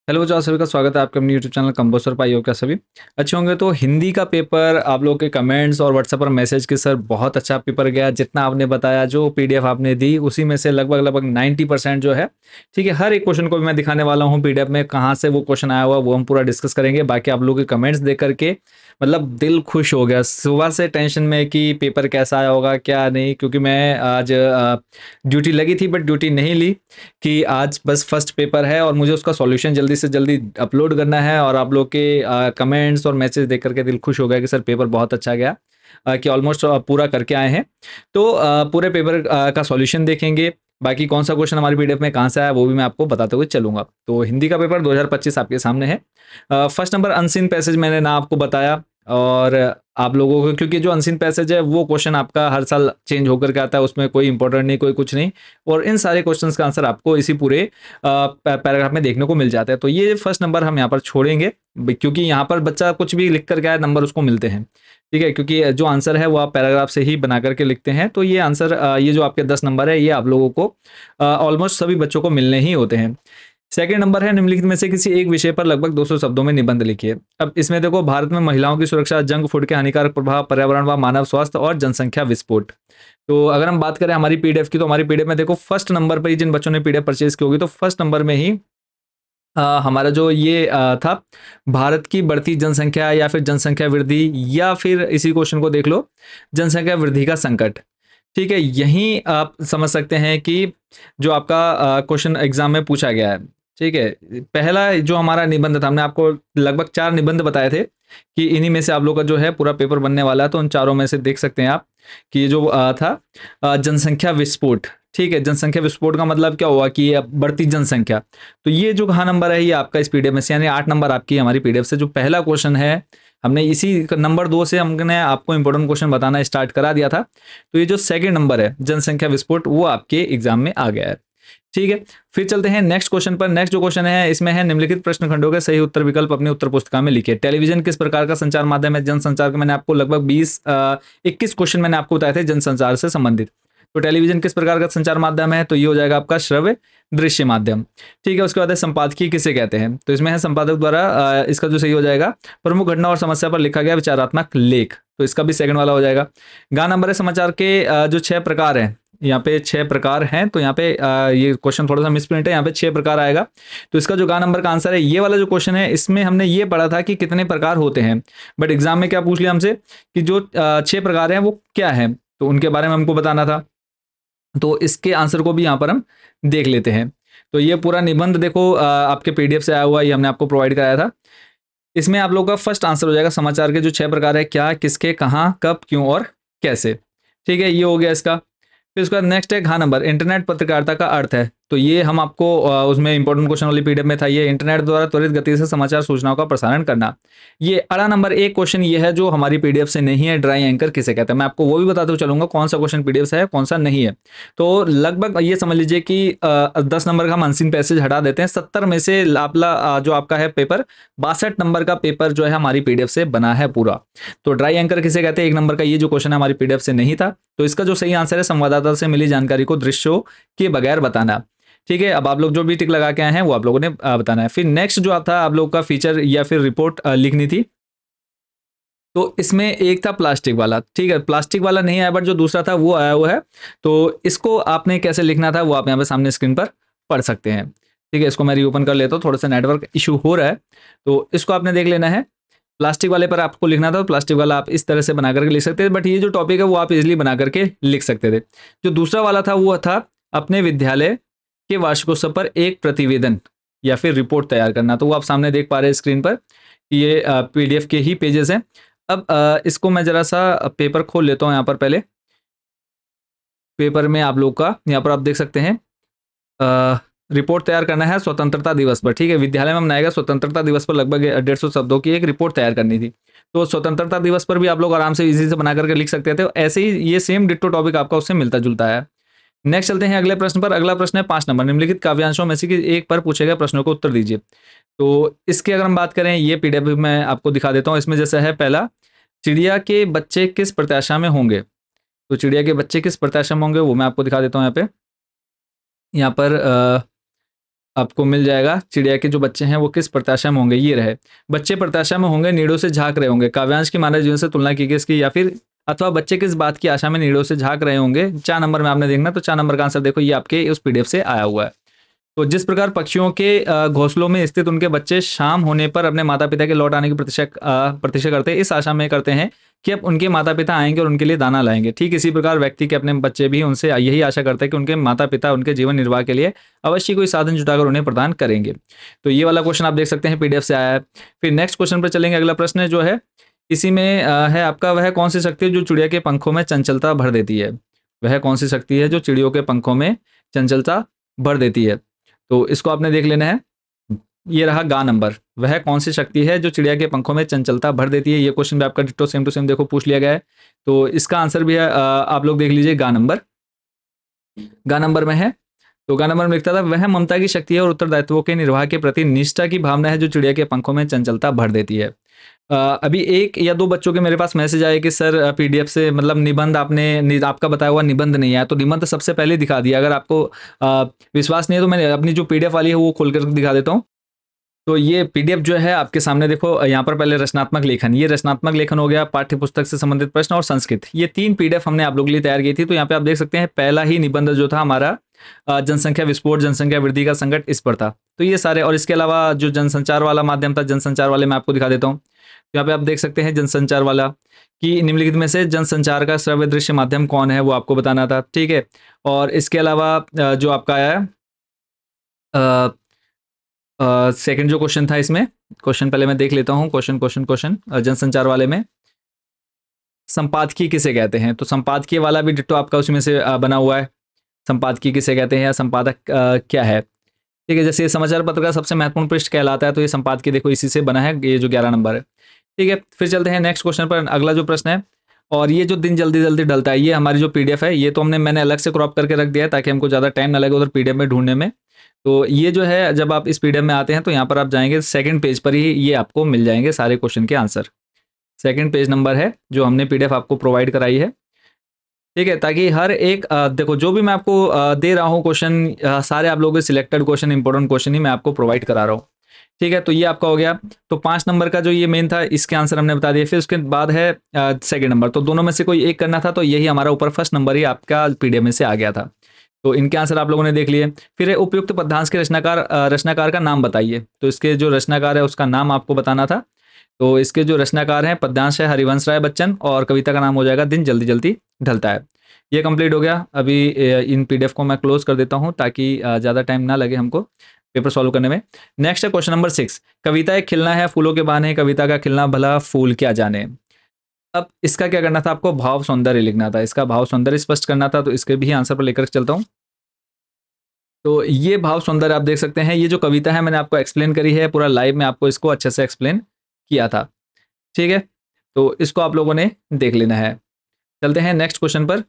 Hello बच्चों, आप सभी का स्वागत है आपके अपने यूट्यूब चैनल कंपोज पर। पाई हो क्या सभी अच्छे होंगे। तो हिंदी का पेपर आप लोगों के कमेंट्स और व्हाट्सएप पर मैसेज के सर बहुत अच्छा पेपर गया। जितना आपने बताया, जो पीडीएफ आपने दी, उसी में से लगभग लगभग 90% जो है ठीक है। हर एक क्वेश्चन को भी मैं दिखाने वाला हूँ पीडीएफ में, कहाँ से वो क्वेश्चन आया हुआ वो हम पूरा डिस्कस करेंगे। बाकी आप लोगों के कमेंट्स देख करके मतलब दिल खुश हो गया। सुबह से टेंशन में कि पेपर कैसा आया होगा क्या नहीं, क्योंकि मैं आज ड्यूटी लगी थी बट ड्यूटी नहीं ली कि आज बस फर्स्ट पेपर है और मुझे उसका सॉल्यूशन जल्दी से जल्दी अपलोड करना है। और आप लोग के कमेंट्स और मैसेज देख करके दिल खुश हो गया कि सर पेपर बहुत अच्छा गया, कि ऑलमोस्ट पूरा करके आए हैं। तो पूरे पेपर का सॉल्यूशन देखेंगे। बाकी कौन सा क्वेश्चन हमारी पीडीएफ में कहाँ से आया वो भी मैं आपको बताते हुए चलूंगा। तो हिंदी का पेपर 2025 आपके सामने है। फर्स्ट नंबर अनसीन पैसेज मैंने ना आपको बताया। और आप लोगों को, क्योंकि जो अनसीन पैसेज है वो क्वेश्चन आपका हर साल चेंज होकर के आता है, उसमें कोई इंपॉर्टेंट नहीं, कोई कुछ नहीं। और इन सारे क्वेश्चंस का आंसर आपको इसी पूरे पैराग्राफ में देखने को मिल जाता है। तो ये फर्स्ट नंबर हम यहाँ पर छोड़ेंगे, क्योंकि यहाँ पर बच्चा कुछ भी लिख करके आया नंबर उसको मिलते हैं। ठीक है, क्योंकि जो आंसर है वो आप पैराग्राफ से ही बना करके लिखते हैं। तो ये आंसर, ये जो आपके 10 नंबर है, ये आप लोगों को ऑलमोस्ट सभी बच्चों को मिलने ही होते हैं। सेकंड नंबर है निम्नलिखित में से किसी एक विषय पर लगभग 200 शब्दों में निबंध लिखिए। अब इसमें देखो, भारत में महिलाओं की सुरक्षा, जंक फूड के हानिकारक प्रभाव, पर्यावरण व मानव स्वास्थ्य और जनसंख्या विस्फोट। तो अगर हम बात करें हमारी पीडीएफ की, तो हमारी पीडीएफ में देखो फर्स्ट नंबर पर ही जिन बच्चों ने पीडीएफ परचेज की होगी, तो फर्स्ट नंबर में ही हमारा जो ये था, भारत की बढ़ती जनसंख्या या फिर जनसंख्या वृद्धि, या फिर इसी क्वेश्चन को देख लो, जनसंख्या वृद्धि का संकट। ठीक है, यहीं आप समझ सकते हैं कि जो आपका क्वेश्चन एग्जाम में पूछा गया है। ठीक है, पहला जो हमारा निबंध था, हमने आपको लगभग 4 निबंध बताए थे कि इन्हीं में से आप लोग का जो है पूरा पेपर बनने वाला है। तो उन चारों में से देख सकते हैं आप कि ये जो था जनसंख्या विस्फोट। ठीक है, जनसंख्या विस्फोट का मतलब क्या हुआ कि ये बढ़ती जनसंख्या। तो ये जो कहा नंबर है, ये आपका इस पीडीएफ में से, यानी 8 नंबर आपकी हमारी पीडीएफ से जो पहला क्वेश्चन है, हमने इसी नंबर 2 से हमने आपको इंपॉर्टेंट क्वेश्चन बताना स्टार्ट करा दिया था। तो ये जो सेकंड नंबर है जनसंख्या विस्फोट, वो आपके एग्जाम में आ गया है। ठीक है, फिर चलते हैं नेक्स्ट क्वेश्चन पर। नेक्स्ट जो क्वेश्चन है, इसमें है निम्नलिखित प्रश्न खंडों के सही उत्तर विकल्प अपनी उत्तर पुस्तिका में लिखिए। टेलीविजन किस प्रकार का संचार माध्यम है? जनसंचार का मैंने आपको लगभग 21 क्वेश्चन मैंने आपको बताए थे जनसंचार से संबंधित। तो टेलीविजन किस प्रकार का संचार माध्यम है? तो ये हो जाएगा आपका श्रव्य दृश्य माध्यम। ठीक है, उसके बाद है संपादकीय किसे कहते हैं? तो इसमें है संपादक द्वारा, इसका जो सही हो जाएगा, प्रमुख घटना और समस्या पर लिखा गया विचारात्मक लेख। तो इसका भी सेकंड वाला हो जाएगा। गा नंबर है समाचार के जो 6 प्रकार हैं, यहाँ पे 6 प्रकार हैं। तो यहाँ पे ये क्वेश्चन थोड़ा सा मिसप्रिंट है, यहाँ पे 6 प्रकार आएगा। तो इसका जो गा नंबर का आंसर है, ये वाला जो क्वेश्चन है, इसमें हमने ये पढ़ा था कि कितने प्रकार होते हैं, बट एग्जाम में क्या पूछ लिया हमसे कि जो 6 प्रकार हैं वो क्या है, तो उनके बारे में हमको बताना था। तो इसके आंसर को भी यहाँ पर हम देख लेते हैं। तो ये पूरा निबंध देखो, आपके पीडीएफ से आया हुआ, ये हमने आपको प्रोवाइड कराया था। इसमें आप लोग का फर्स्ट आंसर हो जाएगा समाचार के जो 6 प्रकार है, क्या, किसके, कहाँ, कब, क्यों और कैसे। ठीक है, ये हो गया इसका। फिर उसके बाद नेक्स्ट है घ नंबर, इंटरनेट पत्रकारिता का अर्थ है। तो ये हम आपको उसमें इंपॉर्टेंट क्वेश्चन वाली पीडीएफ में था, ये इंटरनेट द्वारा त्वरित गति से समाचार सूचनाओं का प्रसारण करना। ये अड़ा नंबर एक क्वेश्चन ये है जो हमारी पीडीएफ से नहीं है, ड्राई एंकर किसे कहते हैं। मैं आपको वो भी बताते हुए चलूंगा कौन सा क्वेश्चन पीडीएफ से है कौन सा नहीं है। तो लगभग ये समझ लीजिए कि 10 नंबर का हम अनसीन पैसेज हटा देते हैं। 70 में से जो आपका है पेपर, 62 नंबर का पेपर जो है हमारी पीडीएफ से बना है पूरा। तो ड्राई एंकर किसे कहते हैं, 1 नंबर का ये जो क्वेश्चन है हमारी पीडीएफ से नहीं था। तो इसका जो सही आंसर है, संवाददाता से मिली जानकारी को दृश्यों के बगैर बताना। ठीक है, अब आप लोग जो भी टिक लगा के आए हैं वो आप लोगों ने बताना है। फिर नेक्स्ट जो आता है आप लोग का फीचर या फिर रिपोर्ट लिखनी थी। तो इसमें एक था प्लास्टिक वाला। ठीक है, प्लास्टिक वाला नहीं आया, बट जो दूसरा था वो आया हुआ है। तो इसको आपने कैसे लिखना था वो आप यहाँ पे सामने स्क्रीन पर पढ़ सकते हैं। ठीक है, इसको मैं रीओपन कर लेता हूँ, थोड़ा सा नेटवर्क इशू हो रहा है, तो इसको आपने देख लेना है। प्लास्टिक वाले पर आपको लिखना था, तो प्लास्टिक वाला आप इस तरह से बना करके लिख सकते थे, बट ये जो टॉपिक है वो आप इजिली बना करके लिख सकते थे। जो दूसरा वाला था वो था अपने विद्यालय के वार्षिकोत्सव पर एक प्रतिवेदन या फिर रिपोर्ट तैयार करना। तो वो आप सामने देख पा रहे हैं स्क्रीन पर, ये पीडीएफ के ही पेजेस हैं। अब इसको मैं जरा सा पेपर खोल लेता हूँ यहाँ पर। पहले पेपर में आप लोग का यहाँ पर आप देख सकते हैं, रिपोर्ट तैयार करना है स्वतंत्रता दिवस पर। ठीक है, विद्यालय में मनाएगा स्वतंत्रता दिवस पर लगभग 150 शब्दों की एक रिपोर्ट तैयार करनी थी। तो स्वतंत्रता दिवस पर भी आप लोग आराम से इजी से बना करके लिख सकते थे। ऐसे ही ये सेम डिट्टो टॉपिक आपका उससे मिलता जुलता है। नेक्स्ट चलते हैं अगले प्रश्न पर। अगला प्रश्न है 5 नंबर, निम्नलिखित काव्यांशों में से एक पर पूछे गए प्रश्नों को उत्तर दीजिए। तो इसकी अगर हम बात करें, ये पीडीएफ मैं आपको दिखा देता हूँ। इसमें जैसा है पहला, चिड़िया के बच्चे किस प्रत्याशा में होंगे। तो चिड़िया के बच्चे किस प्रत्याशा में होंगे वो मैं आपको दिखा देता हूँ यहाँ पे। यहाँ पर आपको मिल जाएगा। चिड़िया के जो बच्चे हैं वो किस प्रत्याशा में होंगे, ये रहे। बच्चे प्रत्याशा में होंगे, नीड़ों से झांक रहे होंगे। काव्यांश की मानव जीवन से तुलना की गई इसकी, या फिर अथवा बच्चे किस बात की आशा में नीड़ों से झांक रहे होंगे। 4 नंबर में आपने देखना, तो 4 नंबर का आंसर देखो, ये आपके उस पीडीएफ से आया हुआ है। तो जिस प्रकार पक्षियों के घोंसलों में स्थित उनके बच्चे शाम होने पर अपने माता पिता के लौट आने की प्रतीक्षा करते हैं, इस आशा में करते हैं कि अब उनके माता पिता आएंगे और उनके लिए दाना लाएंगे। ठीक इसी प्रकार व्यक्ति के अपने बच्चे भी उनसे यही आशा करते हैं कि उनके माता पिता उनके जीवन निर्वाह के लिए अवश्य कोई साधन जुटाकर उन्हें प्रदान करेंगे। तो ये वाला क्वेश्चन आप देख सकते हैं पीडीएफ से आया है। फिर नेक्स्ट क्वेश्चन पर चलेंगे। अगला प्रश्न जो है इसी में है आपका, वह कौन सी शक्ति है जो चिड़िया के पंखों में चंचलता भर देती है। वह कौन सी शक्ति है जो चिड़ियों के पंखों में चंचलता भर देती है। तो इसको आपने देख लेना है। ये रहा गा नंबर। वह कौन सी शक्ति है जो चिड़िया के पंखों में चंचलता भर देती है। ये क्वेश्चन भी आपका डिट्टो सेम टू सेम देखो पूछ लिया गया है। तो इसका आंसर भी है, आप लोग देख लीजिए, गा नंबर। गा नंबर में है, तो गा नंबर में लिखता था, वह ममता की शक्ति है और उत्तरदायित्वों के निर्वाह के प्रति निष्ठा की भावना है जो चिड़िया के पंखों में चंचलता भर देती है। अभी 1 या 2 बच्चों के मेरे पास मैसेज आए कि सर पीडीएफ से मतलब निबंध आपका बताया हुआ निबंध नहीं आया। तो निबंध सबसे पहले दिखा दिया। अगर आपको विश्वास नहीं है तो मैंने अपनी जो पीडीएफ वाली है वो खोल कर दिखा देता हूँ। तो ये पीडीएफ जो है आपके सामने देखो, यहाँ पर पहले रचनात्मक लेखन, ये रचनात्मक लेखन हो गया, पाठ्य पुस्तक से संबंधित प्रश्न और संस्कृत, ये 3 पीडीएफ हमने आप लोगों के लिए तैयार की थी। तो यहाँ पे आप देख सकते हैं पहला ही निबंध जो था हमारा जनसंख्या विस्फोट, जनसंख्या वृद्धि का संकट, इस पर था। तो ये सारे, और इसके अलावा जो जनसंचार वाला माध्यम था, जनसंचार वाले मैं आपको दिखा देता हूँ। यहाँ पे आप देख सकते हैं जनसंचार वाला कि निम्नलिखित में से जनसंचार का श्रव्य दृश्य माध्यम कौन है, वो आपको बताना था। ठीक है। और इसके अलावा जो आपका आया है सेकंड जो क्वेश्चन था, इसमें क्वेश्चन पहले मैं देख लेता हूँ। क्वेश्चन जनसंचार वाले में संपादकीय किसे कहते हैं। तो संपादकीय वाला भी डिट्टो आपका उसमें से बना हुआ है। संपादकीय किसे कहते हैं या संपादक क्या है। ठीक है। जैसे ये समाचार पत्र का सबसे महत्वपूर्ण पृष्ठ कहलाता है, तो ये संपादकीय देखो इसी से बना है, ये जो 11 नंबर है। ठीक है। फिर चलते हैं नेक्स्ट क्वेश्चन पर। अगला जो प्रश्न है, और ये जो दिन जल्दी जल्दी ढलता है, ये हमारी जो पीडीएफ है, ये तो मैंने अलग से क्रॉप करके रख दिया है ताकि हमको ज़्यादा टाइम ना लगे उधर पीडीएफ में ढूंढने में। तो ये जो है, जब आप इस पीडीएफ में आते हैं तो यहाँ पर आप जाएंगे, सेकंड पेज पर ही ये आपको मिल जाएंगे सारे क्वेश्चन के आंसर। सेकंड पेज नंबर है जो हमने पीडीएफ आपको प्रोवाइड कराई है। ठीक है। ताकि हर एक देखो, जो भी मैं आपको दे रहा हूँ क्वेश्चन, सारे आप लोगों के सिलेक्टेड क्वेश्चन, इंपॉर्टेंट क्वेश्चन ही मैं आपको प्रोवाइड करा रहा हूँ। ठीक है। तो ये आपका हो गया। तो 5 नंबर का जो ये मेन था, इसके आंसर हमने बता दिए। फिर उसके बाद है सेकंड नंबर, तो दोनों में से कोई एक करना था, तो यही हमारा ऊपर फर्स्ट नंबर ही आपका पीडीएफ में से आ गया था। तो इनके आंसर आप लोगों ने देख लिए। फिर है उपयुक्त पद्यांश के रचनाकार का नाम बताइए। तो इसके जो रचनाकार है उसका नाम आपको बताना था। तो इसके जो रचनाकार हैं, पद्यांश है हरिवंश राय बच्चन, और कविता का नाम हो जाएगा दिन जल्दी जल्दी ढलता है। ये कंप्लीट हो गया। अभी इन पीडीएफ को मैं क्लोज कर देता हूँ ताकि ज़्यादा टाइम ना लगे हमको पेपर सॉल्व करने में। नेक्स्ट है क्वेश्चन नंबर 6। कविता एक खिलना है फूलों के बहाने, कविता का खिलना भला फूल क्या जाने। अब इसका क्या करना था, आपको भाव सौंदर्य लिखना था, इसका भाव सौंदर्य स्पष्ट करना था। तो इसके भी आंसर पर लेकर चलता हूँ। तो ये भाव सौंदर्य आप देख सकते हैं, ये जो कविता है मैंने आपको एक्सप्लेन करी है, पूरा लाइव में आपको इसको अच्छे से एक्सप्लेन किया था। ठीक है। तो इसको आप लोगों ने देख लेना है। चलते हैं नेक्स्ट क्वेश्चन पर।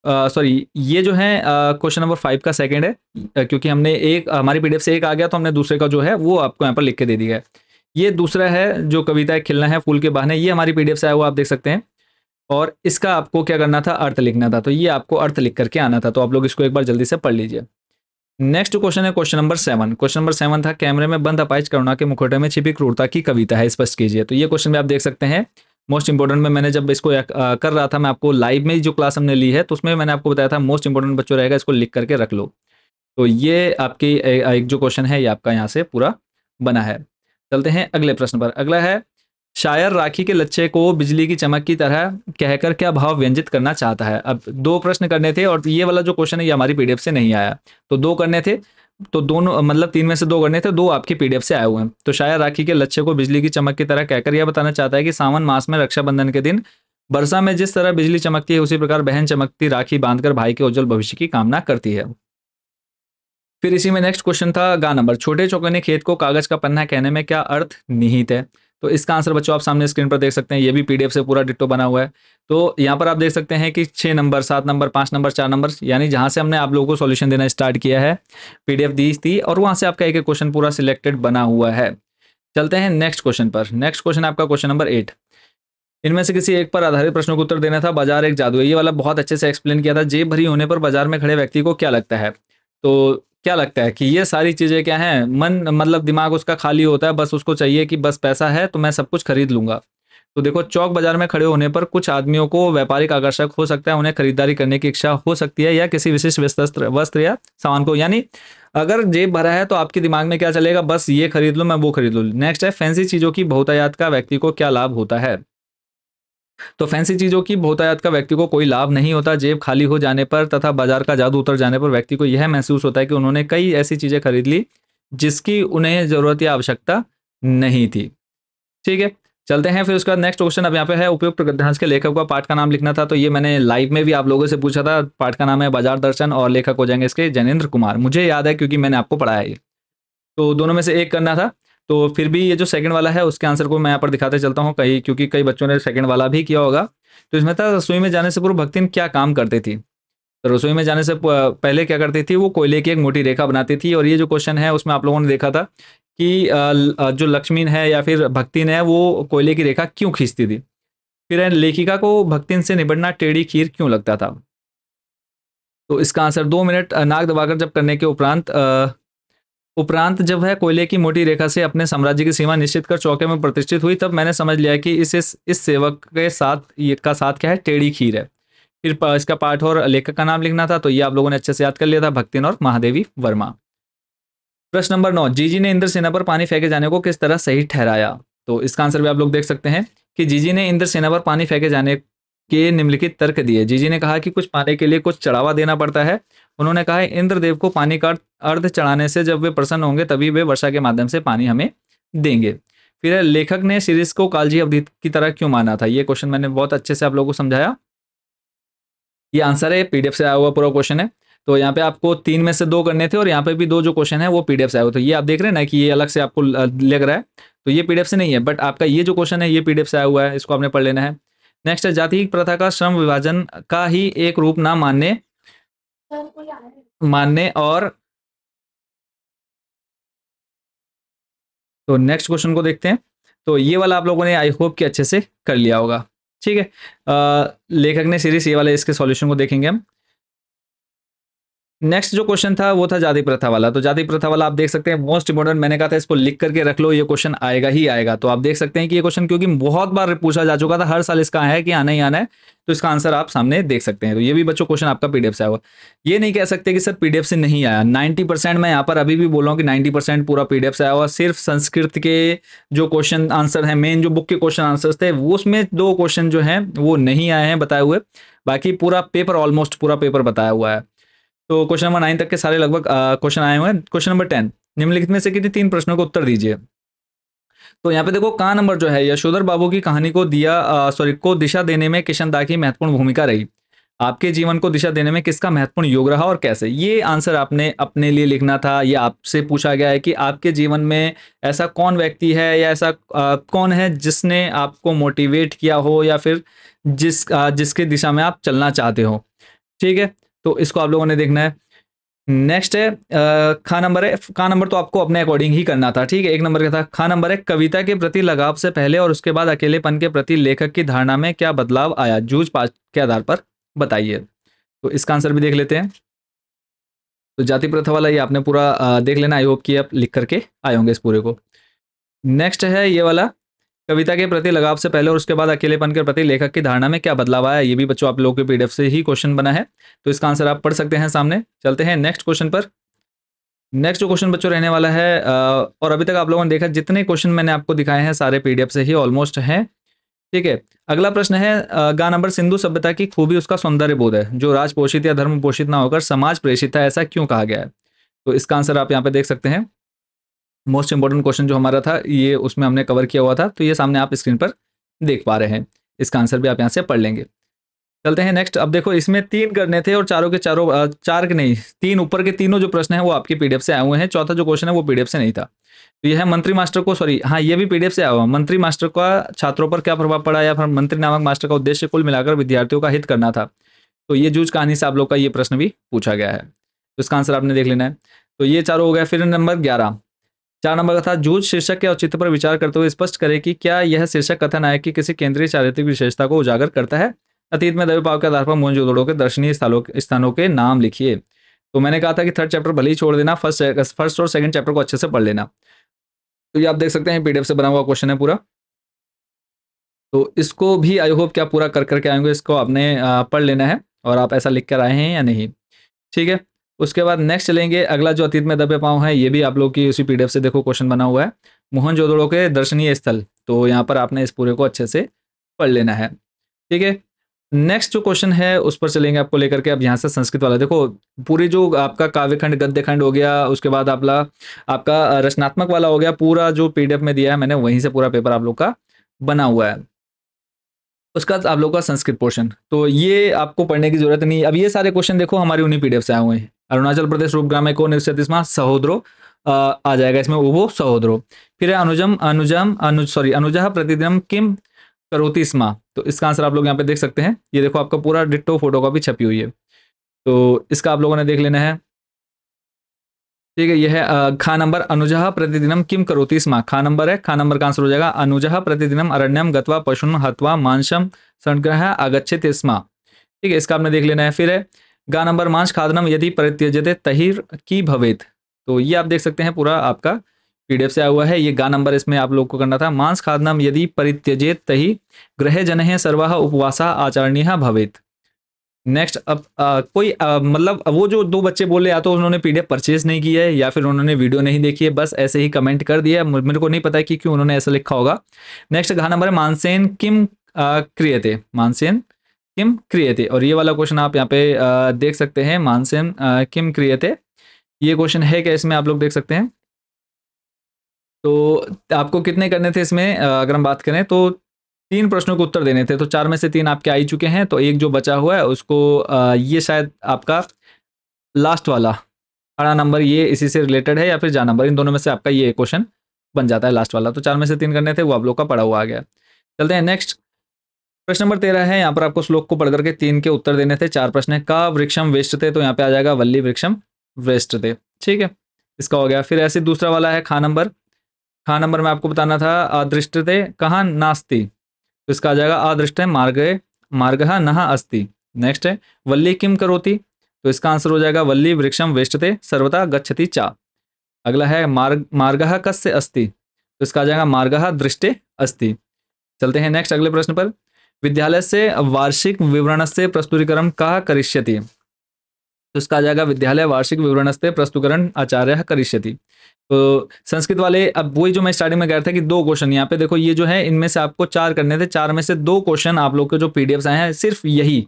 सॉरी, ये जो है क्वेश्चन नंबर 5 का सेकंड है, क्योंकि हमने एक हमारी पीडीएफ से एक आ गया तो हमने दूसरे का जो है वो आपको यहाँ पर लिख के दे दिया है। ये दूसरा है जो कविता है खिलना है फूल के बहाने, ये हमारी पीडीएफ से आया हुआ आप देख सकते हैं। और इसका आपको क्या करना था, अर्थ लिखना था। तो ये आपको अर्थ लिख करके आना था। तो आप लोग इसको एक बार जल्दी से पढ़ लीजिए। नेक्स्ट क्वेश्चन है क्वेश्चन नंबर 7। क्वेश्चन नंबर 7 था, कैमरे में बंद अपाहिज करुणा के मुखौटे में छिपी क्रूरता की कविता है, स्पष्ट कीजिए। तो ये क्वेश्चन भी आप देख सकते हैं। मोस्ट इंपोर्टेंट में मैंने जब इसको कर रहा था, मैं आपको लाइव में जो क्लास हमने ली है तो उसमें मैंने आपको बताया था मोस्ट इंपोर्टेंट बच्चों रहेगा, इसको लिख करके रख लो। तो ये आपकी एक जो क्वेश्चन है ये आपका यहाँ से पूरा बना है। चलते हैं अगले प्रश्न पर। अगला है, शायर राखी के लच्छे को बिजली की चमक की तरह कहकर क्या भाव व्यंजित करना चाहता है। अब 2 प्रश्न करने थे और ये वाला जो क्वेश्चन है ये हमारी पीडीएफ से नहीं आया। तो 2 करने थे, तो दोनों मतलब 3 में से 2 करने थे, 2 आपकी पीडीएफ से आए हुए हैं। तो शायर राखी के लच्छे को बिजली की चमक की तरह कहकर यह बताना चाहता है कि सावन मास में रक्षाबंधन के दिन वर्षा में जिस तरह बिजली चमकती है उसी प्रकार बहन चमकती राखी बांधकर भाई के उज्जवल भविष्य की कामना करती है। फिर इसी में नेक्स्ट क्वेश्चन था गा नंबर, छोटे चौकने खेत को कागज का पन्ना कहने में क्या अर्थ निहित है। तो इसका आंसर बच्चों आप सामने स्क्रीन पर देख सकते हैं, ये भी पीडीएफ से पूरा डिट्टो बना हुआ है। तो यहाँ पर आप देख सकते हैं कि 6 नंबर, 7 नंबर, 5 नंबर, 4 नंबर, यानी जहाँ से हमने आप लोगों को सॉल्यूशन देना स्टार्ट किया है, पीडीएफ दी थी और वहाँ से आपका एक एक क्वेश्चन पूरा सिलेक्टेड बना हुआ है। चलते हैं नेक्स्ट क्वेश्चन पर। नेक्स्ट क्वेश्चन आपका क्वेश्चन नंबर 8। इनमें से किसी एक पर आधारित प्रश्नों को उत्तर देना था। बाजार एक जादू है, ये वाला बहुत अच्छे से एक्सप्लेन किया था। जेब भरी होने पर बाजार में खड़े व्यक्ति को क्या लगता है। तो क्या लगता है कि ये सारी चीज़ें क्या हैं, मन मतलब दिमाग उसका खाली होता है, बस उसको चाहिए कि बस पैसा है तो मैं सब कुछ खरीद लूँगा। तो देखो चौक बाज़ार में खड़े होने पर कुछ आदमियों को व्यापारिक आकर्षक हो सकता है, उन्हें खरीदारी करने की इच्छा हो सकती है या किसी विशिष्ट वस्त्र वस्त्र या सामान को, यानी अगर जेब भरा है तो आपके दिमाग में क्या चलेगा, बस ये खरीद लूँ, मैं वो खरीद लूँ। नेक्स्ट है फैंसी चीज़ों की बहुतायत का व्यक्ति को क्या लाभ होता है? तो फैंसी चीज़ों की बहुतायत का व्यक्ति को कोई लाभ नहीं होता। जेब खाली हो जाने पर तथा बाजार का जादू उतर जाने पर व्यक्ति को यह महसूस होता है कि उन्होंने कई ऐसी चीज़ें खरीद ली जिसकी उन्हें ज़रूरत या आवश्यकता नहीं थी। ठीक है, चलते हैं फिर उसके बाद नेक्स्ट क्वेश्चन अब यहाँ पे है, उपयुक्त गद्यांश के लेखक का पाठ का नाम लिखना था। तो ये मैंने लाइव में भी आप लोगों से पूछा था। पाठ का नाम है बाजार दर्शन और लेखक हो जाएंगे इसके जैनेंद्र कुमार। मुझे याद है क्योंकि मैंने आपको पढ़ाया है ये। तो दोनों में से एक करना था। तो फिर भी ये जो सेकंड वाला है उसके आंसर को मैं यहाँ पर दिखाते चलता हूँ, कई क्योंकि कई बच्चों ने सेकंड वाला भी किया होगा। तो इसमें था, रसोई में जाने से पूर्व भक्तिन क्या काम करती थी? तो रसोई में जाने से पहले क्या करती थी, वो कोयले की एक मोटी रेखा बनाती थी। और ये जो क्वेश्चन है उसमें आप लोगों ने देखा था कि जो लक्ष्मीन है या फिर भक्तिन है वो कोयले की रेखा क्यों खींचती थी। फिर लेखिका को भक्तिन से निबटना टेढ़ी खीर क्यों लगता था? तो इसका आंसर 2 मिनट नाक दबाकर जब करने के उपरांत जब है कोयले की मोटी रेखा से अपने साम्राज्य की सीमा निश्चित कर चौके में प्रतिष्ठित हुई, तब मैंने समझ लिया कि इस सेवक के साथ ये का साथ क्या है, टेढ़ी खीर है। फिर इसका पाठ और लेखक का नाम लिखना था। तो ये आप लोगों ने अच्छे से याद कर लिया था, भक्तिन और महादेवी वर्मा। प्रश्न नंबर 9, जीजी ने इंद्रसेना पर पानी फेंके जाने को किस तरह सही ठहराया? तो इसका आंसर भी आप लोग देख सकते हैं कि जीजी ने इंद्रसेना पर पानी फेंके जाने के निम्नलिखित तर्क दिए। जीजी ने कहा कि कुछ पाने के लिए कुछ चढ़ावा देना पड़ता है। उन्होंने कहा है इंद्रदेव को पानी का अर्ध चढ़ाने से जब वे प्रसन्न होंगे तभी वे वर्षा के माध्यम से पानी हमें देंगे। फिर लेखक ने सीरीज को कालजी अवधि की तरह क्यों माना था? ये क्वेश्चन मैंने बहुत अच्छे से आप लोगों को समझाया। ये आंसर है, पीडीएफ से आया हुआ पूरा क्वेश्चन है। तो यहाँ पे आपको 3 में से 2 करने थे और यहाँ पे भी 2 जो क्वेश्चन है वो पीडीएफ से आए हुए। तो ये आप देख रहे हैं ना कि ये अलग से आपको लग रहा है, तो ये पीडीएफ से नहीं है, बट आपका ये जो क्वेश्चन है ये पीडीएफ से आया हुआ है, इसको आपने पढ़ लेना है। नेक्स्ट है, जाति प्रथा का श्रम विभाजन का ही एक रूप ना मानने मानने और तो नेक्स्ट क्वेश्चन को देखते हैं। तो ये वाला आप लोगों ने आई होप कि अच्छे से कर लिया होगा। ठीक है, लेखक ने सीरीज, ये वाले इसके सॉल्यूशन को देखेंगे हम। नेक्स्ट जो क्वेश्चन था वो था जाति प्रथा वाला। तो जाति प्रथा वाला आप देख सकते हैं मोस्ट इंपोर्टेंट, मैंने कहा था इसको लिख करके रख लो, ये क्वेश्चन आएगा ही आएगा। तो आप देख सकते हैं कि ये क्वेश्चन क्योंकि बहुत बार पूछा जा चुका था, हर साल इसका है कि आना ही आना है, तो इसका आंसर आप सामने देख सकते हैं। तो ये भी बच्चों क्वेश्चन आपका पीडीएफ से आया हुआ। ये नहीं कह सकते कि सर पीडीएफ से नहीं आया। 90% मैं यहाँ पर अभी भी बोल रहा हूँ कि 90% पूरा पीडीएफ से आया हुआ। सिर्फ संस्कृत के जो क्वेश्चन आंसर है, मेन जो बुक के क्वेश्चन आंसर्स थे, वो उसमें 2 क्वेश्चन जो हैं वो नहीं आए हैं बताए हुए। बाकी पूरा पेपर, ऑलमोस्ट पूरा पेपर बताया हुआ है। तो क्वेश्चन नंबर 9 तक के सारे लगभग क्वेश्चन आए हुए हैं। क्वेश्चन नंबर 10, निम्नलिखित में से किन्हीं 3 प्रश्नों को उत्तर दीजिए। तो यहाँ पे देखो का नंबर जो है, यशोधर बाबू की कहानी को को दिशा देने में किशन दा की महत्वपूर्ण भूमिका रही। आपके जीवन को दिशा देने में किसका महत्वपूर्ण योग रहा और कैसे? ये आंसर आपने अपने लिए लिखना था। ये आपसे पूछा गया है कि आपके जीवन में ऐसा कौन व्यक्ति है या ऐसा कौन है जिसने आपको मोटिवेट किया हो या फिर जिसके दिशा में आप चलना चाहते हो। ठीक है, तो इसको आप लोगों ने देखना है। नेक्स्ट है खा नंबर है, का नंबर तो आपको अपने अकॉर्डिंग ही करना था। ठीक है, 1 नंबर का था। खा नंबर है, कविता के प्रति लगाव से पहले और उसके बाद अकेलेपन के प्रति लेखक की धारणा में क्या बदलाव आया? जूझ पाठ के आधार पर बताइए। तो इसका आंसर भी देख लेते हैं। तो जाति प्रथा वाला ये आपने पूरा देख लेना। आई होप कि आप लिख करके आए होंगे इस पूरे को। नेक्स्ट है ये वाला, कविता के प्रति लगाव से पहले और उसके बाद अकेलेपन के प्रति लेखक की धारणा में क्या बदलाव आया? ये भी बच्चों आप लोगों के पीडीएफ से ही क्वेश्चन बना है, तो इसका आंसर आप पढ़ सकते हैं सामने। चलते हैं नेक्स्ट क्वेश्चन पर। नेक्स्ट जो क्वेश्चन बच्चों रहने वाला है, और अभी तक आप लोगों ने देखा जितने क्वेश्चन मैंने आपको दिखाए हैं सारे पीडीएफ से ही ऑलमोस्ट हैं। ठीक है, अगला प्रश्न है, गा नंबर, सिंधु सभ्यता की खूबी उसका सौंदर्य बोध है, जो राज पोषित या धर्म पोषित ना होकर समाज प्रेषित है, ऐसा क्यों कहा गया है? तो इसका आंसर आप यहाँ पे देख सकते हैं। मोस्ट इंपॉर्टेंट क्वेश्चन जो हमारा था ये उसमें हमने कवर किया हुआ था, तो ये सामने आप स्क्रीन पर देख पा रहे हैं। इसका आंसर भी आप यहाँ से पढ़ लेंगे। चलते हैं नेक्स्ट। अब देखो इसमें 3 करने थे और चारों के चारों 4 के नहीं 3 ऊपर के तीनों जो प्रश्न हैं वो आपकी पीडीएफ से आए हुए हैं। चौथा जो क्वेश्चन है वो पीडीएफ से नहीं था। तो यह है मंत्री मास्टर को, सॉरी हाँ ये भी पीडीएफ से आया हुआ। मंत्री मास्टर का छात्रों पर क्या प्रभाव पड़ा, या फिर मंत्री नामक मास्टर का उद्देश्य कुल मिलाकर विद्यार्थियों का हित करना था। तो ये जूझ कहानी से आप लोग का ये प्रश्न भी पूछा गया है, तो इसका आंसर आपने देख लेना है। तो ये चारों हो गया। फिर नंबर 11, 4 नंबर का था, जूझ शीर्षक के औचित्य पर विचार करते हुए स्पष्ट करें कि क्या यह शीर्षक कथन है कि किसी केंद्रीय चारित्रिक विशेषता को उजागर करता है। अतीत में दैव भाव के आधार पर मोहनजोदड़ो के दर्शनीय स्थानों के नाम लिखिए। तो मैंने कहा था कि थर्ड चैप्टर भले ही छोड़ देना, फर्स्ट और सेकंड चैप्टर को अच्छे से पढ़ लेना। तो ये आप देख सकते हैं पीडीएफ से बना हुआ क्वेश्चन है पूरा। तो इसको भी आई होप कि आप पूरा कर करके आएंगे, इसको आपने पढ़ लेना है और आप ऐसा लिख कर आए हैं या नहीं, ठीक है। उसके बाद नेक्स्ट चलेंगे, अगला जो अतीत में दबे पाँव है, ये भी आप लोग की उसी पीडीएफ से देखो क्वेश्चन बना हुआ है, मोहनजोदड़ो के दर्शनीय स्थल। तो यहाँ पर आपने इस पूरे को अच्छे से पढ़ लेना है, ठीक है। नेक्स्ट जो क्वेश्चन है उस पर चलेंगे आपको लेकर के। अब यहाँ से संस्कृत वाला देखो, पूरी जो आपका काव्यखंड गद्य खंड हो गया, उसके बाद आपका रचनात्मक वाला हो गया, पूरा जो पीडीएफ में दिया है मैंने वहीं से पूरा पेपर आप लोग का बना हुआ है। उसका बाद आप लोग का संस्कृत पोर्शन, तो ये आपको पढ़ने की जरूरत नहीं। अब ये सारे क्वेश्चन देखो हमारी उन्हीं पीडीएफ से आए हुए हैं। अरुणाचल प्रदेश रूपग्राम को निश्चितस्मा सहोदरो आ जाएगा इसमें, वो सहोदरो। फिर है अनुजम अनुजम अनुजः प्रतिदिनम किम करोति स्मा। तो इसका आंसर आप लोग यहाँ पे देख सकते हैं, ये देखो आपका पूरा डिट्टो फोटो कॉपी छपी हुई है, तो इसका आप लोगों ने देख लेना है, ठीक है। यह है खा नंबर, अनुजः प्रतिदिनम किम करोति स्म, खा नंबर है, खा नंबर का आंसर हो जाएगा अनुजः प्रतिदिनम अरण्यम गत्वा पशुन हत्वा मांसम संग्रह आगच्छेत स्म, ठीक है। इसका आपने देख लेना है। फिर है गा नंबर, मांस खादनम यदि परित्यजते तहिर की भवेत। तो ये आप देख सकते हैं पूरा आपका पीडीएफ से आया हुआ है, ये गा नंबर इसमें आप लोग को करना था। मांस खादनम यदि परित्यजेत तहि ग्रहे जनः सर्वः उपवासा आचरणीय भवेत। नेक्स्ट, अब कोई मतलब वो जो दो बच्चे बोले, या तो उन्होंने पीडीएफ परचेज नहीं की है या फिर उन्होंने वीडियो नहीं देखी है, बस ऐसे ही कमेंट कर दिया है, मेरे को नहीं पता है कि क्यों उन्होंने ऐसा लिखा होगा। नेक्स्ट घा नंबर है मानसेन किम क्रियते, मानसेन किम क्रियते, और ये वाला क्वेश्चन आप यहाँ पे देख सकते हैं, मानसेन किम क्रियते, ये क्वेश्चन है क्या इसमें आप लोग देख सकते हैं। तो आपको कितने करने थे इसमें, अगर हम बात करें तो 3 प्रश्नों के उत्तर देने थे, तो 4 में से 3 आपके आ ही चुके हैं, तो एक जो बचा हुआ है उसको ये शायद आपका लास्ट वाला खड़ा नंबर, ये इसी से रिलेटेड है, या फिर जा नंबर, इन दोनों में से आपका ये क्वेश्चन बन जाता है लास्ट वाला। तो 4 में से 3 करने थे, वो आप लोग का पड़ा हुआ आ गया। चलते हैं नेक्स्ट, प्रश्न नंबर 13 है, यहाँ पर आपको श्लोक को पढ़ करके 3 के उत्तर देने थे। 4 प्रश्न है, का वृक्षम वेष्टते, तो यहाँ पे आ जाएगा वल्ली वृक्षम वेष्टते, ठीक है, इसका हो गया। फिर ऐसे दूसरा वाला है खा नंबर, खा नंबर में आपको बताना था अदृष्टते कहाँ नास्ति, तो इसका आ जाएगा अदृष्ट मार्गे मार्गः नः अस्ति। नेक्स्ट है वल्ली किम करोति, तो इसका आंसर हो जाएगा वल्ली वृक्षम वेष्टते सर्वथा गच्छति चा। अगला है मार्गः कस्य अस्ति, तो इसका आ जाएगा मार्गः दृष्टे अस्ति। चलते हैं नेक्स्ट अगले प्रश्न पर, विद्यालय से वार्षिक विवरण से प्रस्तुतिकरण कः करिष्यति, तो इसका आ जाएगा विद्यालय वार्षिक विवरण से प्रस्तुतिकरण आचार्य करिष्यति। तो संस्कृत वाले, अब वही जो मैं स्टार्टिंग में कह रहा था कि 2 क्वेश्चन यहाँ पे देखो, ये जो है इनमें से आपको 4 करने थे, 4 में से 2 क्वेश्चन आप लोग के जो पीडीएफ आए हैं, सिर्फ यही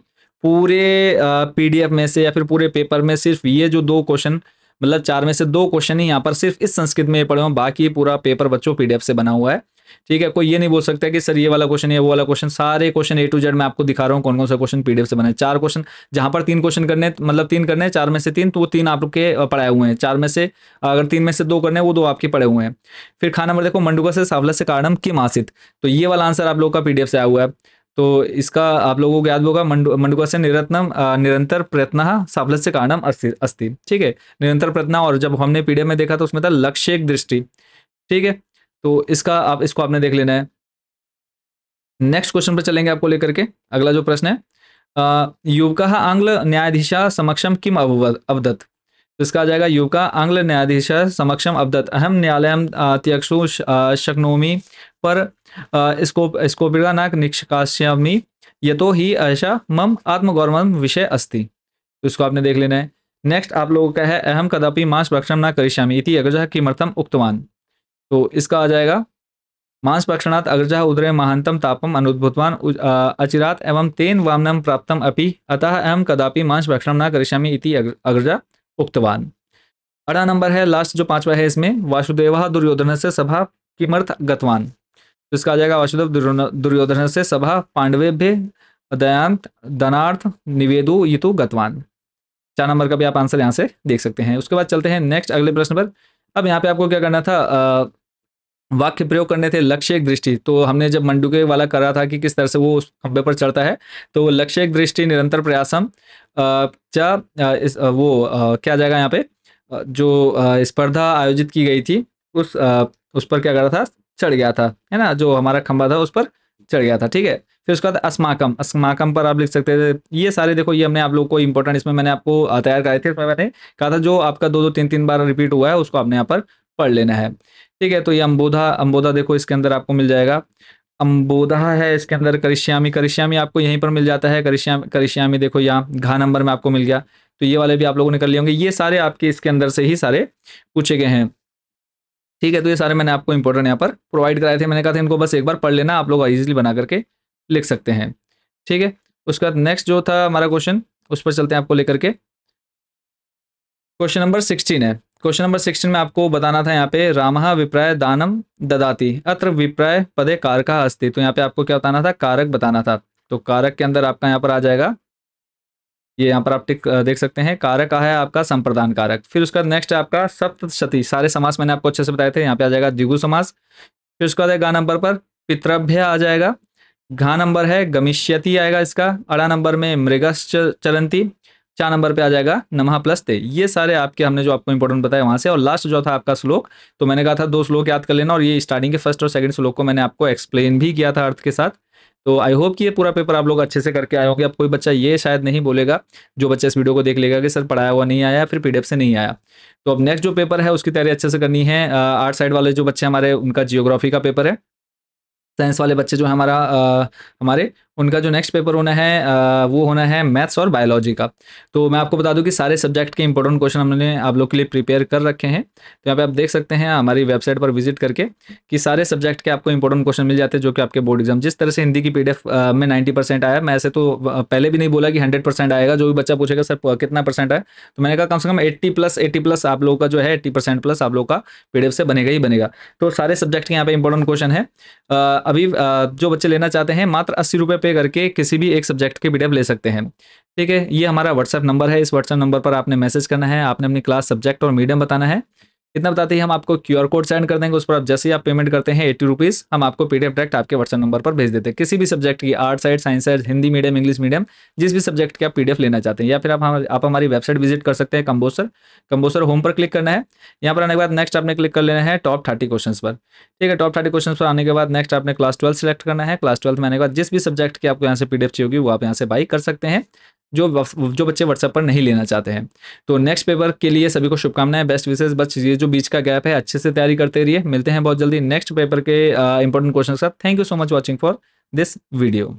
पूरे पीडीएफ में से या फिर पूरे पेपर में सिर्फ ये जो 2 क्वेश्चन, मतलब 4 में से 2 क्वेश्चन ही यहाँ पर सिर्फ इस संस्कृत में पढ़े हुए, बाकी पूरा पेपर बच्चों पीडीएफ से बना हुआ है, ठीक है। कोई ये नहीं बोल सकता कि सर ये वाला क्वेश्चन है वो वाला क्वेश्चन, सारे क्वेश्चन A to Z मैं आपको दिखा रहा हूँ कौन कौन सा क्वेश्चन पीडीएफ से बने। 4 क्वेश्चन जहां पर 3 क्वेश्चन करने, मतलब 3 करने हैं, 4 में से 3, तो वो 3 आपके पढ़ाए हुए हैं। 4 में से अगर 3 में से 2 करने हैं, वो 2 आपके पढ़े हुए हैं। फिर खा नंबर देखो, मंडुका से सावला से कारणम किम आसित, तो ये वाला आंसर आप लोग का पीडीएफ से आया हुआ है, तो इसका आप लोगों को याद होगा, मंडुका से निरंतर प्रयत्न साफल्य से कारणम अस्ति, ठीक है, निरंतर प्रयत्न। और जब हमने पीडीएफ में देखा तो उसमें था लक्ष्य एक दृष्टि, ठीक है, तो इसको आपने देख लेना है। नेक्स्ट क्वेश्चन पर चलेंगे आपको लेकर के, अगला जो प्रश्न है, युवकः आंग्ल न्यायाधीशा समक्षम किम अवदत्, तो इसका आ जाएगा युवका आंग्ल न्यायाधीशा समक्षम अवदत् अहम न्यायालयम त्यक्तुं शक्नोमि पर स्कोपिका न निष्कासयामि यतो हि ऐसा मम आत्मगौरवम विषय अस्ति, तो इसको आपने देख लेना है। नेक्स्ट आप लोगों का है अहम कदापि मांस भक्षणं न करिष्यामि इति अग्रजः किमर्थम उक्तवान, तो इसका आ जाएगा मांस भक्षणात् अग्रजः उदरे महांतम तापम अनुद्भूतवान अचिरात एवं तेन वामनम प्राप्तम अपि अतः अहम कदापि मांस भक्षणं न करिष्यामि इति अग्रजा उक्तवान। 18 नंबर है, लास्ट जो 5वां है इसमें, वासुदेवः दुर्योधन से सभा किमर्थ गतवान, तो इसका आ जाएगा वासुदेव दुर्योधन से सभा पांडवेभ्य दयांत दनार्थ निवेदयितु गतवान। 4 नंबर का भी आप आंसर यहाँ से देख सकते हैं। उसके बाद चलते हैं नेक्स्ट अगले प्रश्न पर। अब यहाँ पे आपको क्या करना था, वाक्य प्रयोग करने थे, लक्ष्य एक दृष्टि, तो हमने जब मंडुके वाला करा था कि किस तरह से वो उस खंबे पर चढ़ता है, तो लक्ष्य एक दृष्टि निरंतर प्रयासम क्या जाएगा यहाँ पे, जो स्पर्धा आयोजित की गई थी उस पर क्या करा था, चढ़ गया था, है ना, जो हमारा खंबा था उस पर चढ़ गया था, ठीक है। फिर उसके बाद अस्माकम, अस्माकम पर आप लिख सकते थे। ये सारे देखो ये हमने आप लोग को इंपॉर्टेंट इसमें मैंने आपको तैयार कराए थे। इसमें मैंने कहा था जो आपका 2-2 3-3 बार रिपीट हुआ है उसको आपने यहाँ पर पढ़ लेना है। ठीक है, तो ये अम्बोधा, अम्बोधा देखो इसके अंदर आपको मिल जाएगा। अम्बोधा है इसके अंदर, करिष्यामी, करिष्यामी आपको यहीं पर मिल जाता है। करिष्यामी, करिष्यामी देखो यहाँ घ नंबर में आपको मिल गया। तो ये वाले भी आप लोगों ने कर लिए होंगे। ये सारे आपके इसके अंदर से ही सारे पूछे गए हैं। ठीक है, तो ये सारे मैंने आपको इंपॉर्टेंट यहाँ पर प्रोवाइड कराए थे। मैंने कहा था इनको बस एक बार पढ़ लेना, आप लोग ईजिली बना करके लिख सकते हैं। ठीक है, उसके बाद नेक्स्ट जो था हमारा क्वेश्चन, उस पर चलते हैं आपको लेकर के। क्वेश्चन नंबर 16 है। क्वेश्चन नंबर 16 में आपको बताना था यहाँ पे रामः विप्राय दानम ददाति अत्र विप्राय पदे कारकः अस्ति। तो यहाँ पे आपको क्या बताना था, कारक बताना था। तो कारक के अंदर आपका यहाँ पर आ जाएगा, ये यहाँ पर आप टिक देख सकते हैं, कारक है आपका संप्रदान कारक। फिर उसका नेक्स्ट है आपका सप्तशती, सारे समास मैंने आपको अच्छे से बताए थे। यहाँ पे आ जाएगा द्विगु समास। फिर उसके बाद गा नंबर पर पितृभ्य आ जाएगा। घा नंबर है गमिष्यति आएगा इसका। अड़ा नंबर में मृगश्च चलंती। 4 नंबर पे आ जाएगा नमः प्लस ते। ये सारे आपके हमने जो आपको इंपॉर्टेंट बताया वहां से। और लास्ट जो था आपका श्लोक, तो मैंने कहा था 2 श्लोक याद कर लेना, और ये स्टार्टिंग के फर्स्ट और सेकंड श्लोक को मैंने आपको एक्सप्लेन भी किया था अर्थ के साथ। तो आई होप कि ये पूरा पेपर आप लोग अच्छे से करके आए होंगे। अब कोई बच्चा ये शायद नहीं बोलेगा, जो बच्चा इस वीडियो को देख लेगा, कि सर पढ़ाया हुआ नहीं आया, फिर पीडीएफ से नहीं आया। तो अब नेक्स्ट जो पेपर है उसकी तैयारी अच्छे से करनी है। आर्ट साइड वाले जो बच्चे हमारे, उनका जियोग्राफी का पेपर है। साइंस वाले बच्चे जो है हमारे, उनका जो नेक्स्ट पेपर होना है वो होना है मैथ्स और बायोलॉजी का। तो मैं आपको बता दूं कि सारे सब्जेक्ट के इंपॉर्टेंट क्वेश्चन हमने आप लोग के लिए प्रिपेयर कर रखे हैं। तो यहाँ पे आप देख सकते हैं हमारी वेबसाइट पर विजिट करके कि सारे सब्जेक्ट के आपको इंपॉर्टेंट क्वेश्चन मिल जाते हैं, जो कि आपके बोर्ड एग्जाम, जिस तरह से हिंदी की पीडीएफ में 90% आया। मैं ऐसे तो पहले भी नहीं बोला कि 100% आएगा। जो भी बच्चा पूछेगा सर कितना परसेंट आया, तो मैंने कहा कम से कम 80+ आप लोगों का जो है 80% प्लस आप लोग का पीडीएफ से बनेगा ही बनेगा। तो सारे सब्जेक्ट के यहाँ पे इंपॉर्टेंट क्वेश्चन है। अभी जो बच्चे लेना चाहते हैं मात्र 80 रुपये पे करके किसी भी एक सब्जेक्ट के पीडीएफ ले सकते हैं। ठीक है, ये हमारा व्हाट्सएप नंबर है। इस व्हाट्सएप नंबर पर आपने मैसेज करना है, आपने अपनी क्लास, सब्जेक्ट और मीडियम बताना है। इतना बताते ही हम आपको क्यूआर कोड सेंड कर देंगे। उस पर आप जैसे ही आप पेमेंट करते हैं 80 रुपीज़, हम आपको पीडीएफ डायरेक्ट आपके व्हाट्सएप नंबर पर भेज देते हैं। किसी भी सब्जेक्ट की, art side, science side, Hindi medium, English medium, जिस भी सब्जेक्ट के आप पीडीएफ लेना चाहते हैं। या फिर आप हमारी वेबसाइट विजिट कर सकते हैं, कंबोसर होम पर क्लिक करना है। यहाँ पर आने के बाद नेक्स्ट आपने क्लिक कर लेना है टॉप 30 क्वेश्चन पर। ठीक है, टॉप 30 क्वेश्चन पर आने के बाद नेक्स्ट आपने क्लास 12 सेलेक्ट करना है। क्लास 12 में आने के बाद जिस भी सब्जेक्ट की आपको यहाँ से पीडीएफ चाहिए होगी वो आप यहाँ से बाई कर सकते हैं, जो बच्चे व्हाट्सएप पर नहीं लेना चाहते हैं। तो नेक्स्ट पेपर के लिए सभी को शुभकामनाएं, बेस्ट विशेष। बस ये जो बीच का गैप है अच्छे से तैयारी करते रहिए। मिलते हैं बहुत जल्दी नेक्स्ट पेपर के इंपॉर्टेंट क्वेश्चन के साथ। Thank you so much watching for this video.